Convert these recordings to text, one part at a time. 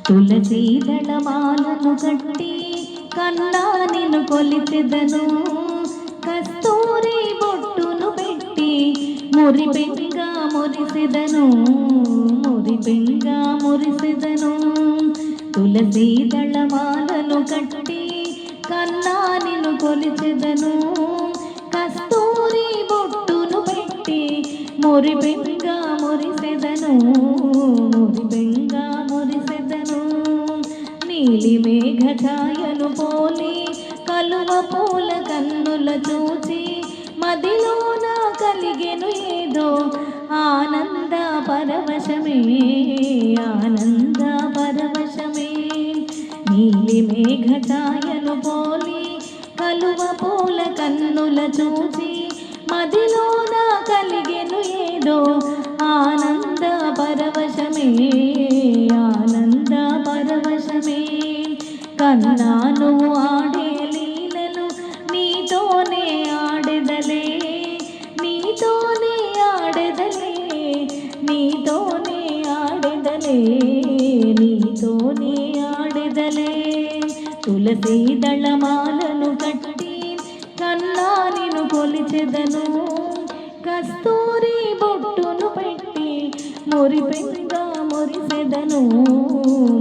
తులసి దళమాలను కట్టి కన్నా నిన్ను కొలిచెదను, కస్తూరి బొట్టును పెట్టి మురిపెంగా మురిసెదను, మురిపెంగా మురిసెదను. తులసి దళమాలను కట్టి కన్నా నిన్ను కొలిచెదను, కస్తూరి బొట్టును పెట్టి మురిపెంగా మురిసెదను, మురిపెంగా మురిసెదను. నీలి మేఘ ఛాయను పోలి కలువ పూల కన్నుల చూసి మదిలోన కలిగెను ఏదో ఆనంద పరవశమే, ఆనంద పరవశమే. నీలి మేఘ ఛాయను పోలి కలువ పూల కన్నుల చూసి మదిలోన కలిగెను ఏదో ఆనంద పరవశమే, ఆనంద పరవశమే. కన్నా నువ్వు ఆడే లీలలు నీతోనే ఆడెదలే, నీతోనే ఆడెదలే, నీతోనే ఆడెదలే, నీతోనే ఆడెదలే. తులసి దళమాలను కట్టి కన్నా నిన్ను కొలిచెదను, కస్తూరి బొట్టును పెట్టి మురిపెంగా మురిసెదను,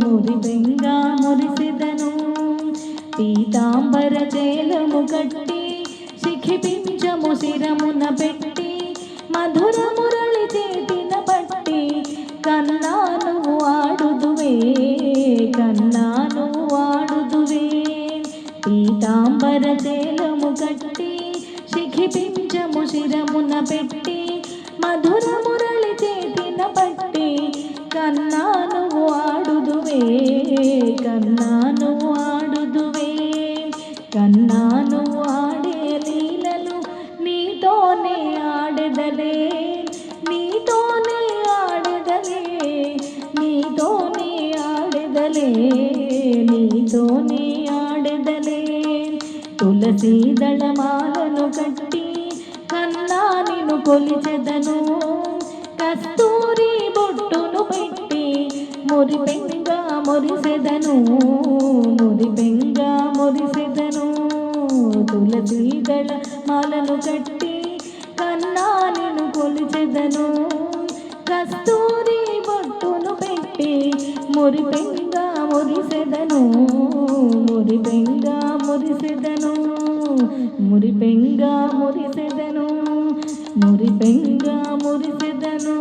మురిపెంగా మురిసెదను. పీతాంబర చేలము కట్టి శిఖిపించము శిరమున పెట్టి మధుర మురళి చేతిన పట్టి కన్నా నువ్వు ఆడుదువే, కన్నా నువ్వు ఆడుదువే. పీతాంబర చేలము కట్టి శిఖిపించము శిరమున పెట్టి మధుర మురళి చేతిన పట్టి కన్నా నువ్వు ఆడుదువే, కన్నా నువ్వు ఆడుదువే. కన్నా నువ్వు ఆడే లీలలు నీతోనే ఆడెదలే, నీతోనే ఆడెదలే, నీతోనే ఆడెదలే, నీతోనే ఆడెదలే. తులసి దళమాలను కట్టి కన్నా నిన్ను కొలిచెదను, కస్తూరి బొట్టును పెట్టి మురిపెంగా మురిసెదను, మురిపెంగా మురిసెదను. తులసి దళమాలను కట్టి కన్నా నిన్ను కొలిచెదను, కస్తూరి బొట్టును పెట్టి మురిపెంగా మురిసెదను, మురిపెంగా మురిసెదను, మురిపెంగా మురిసెదను, మురిపెంగా మురిసెదను.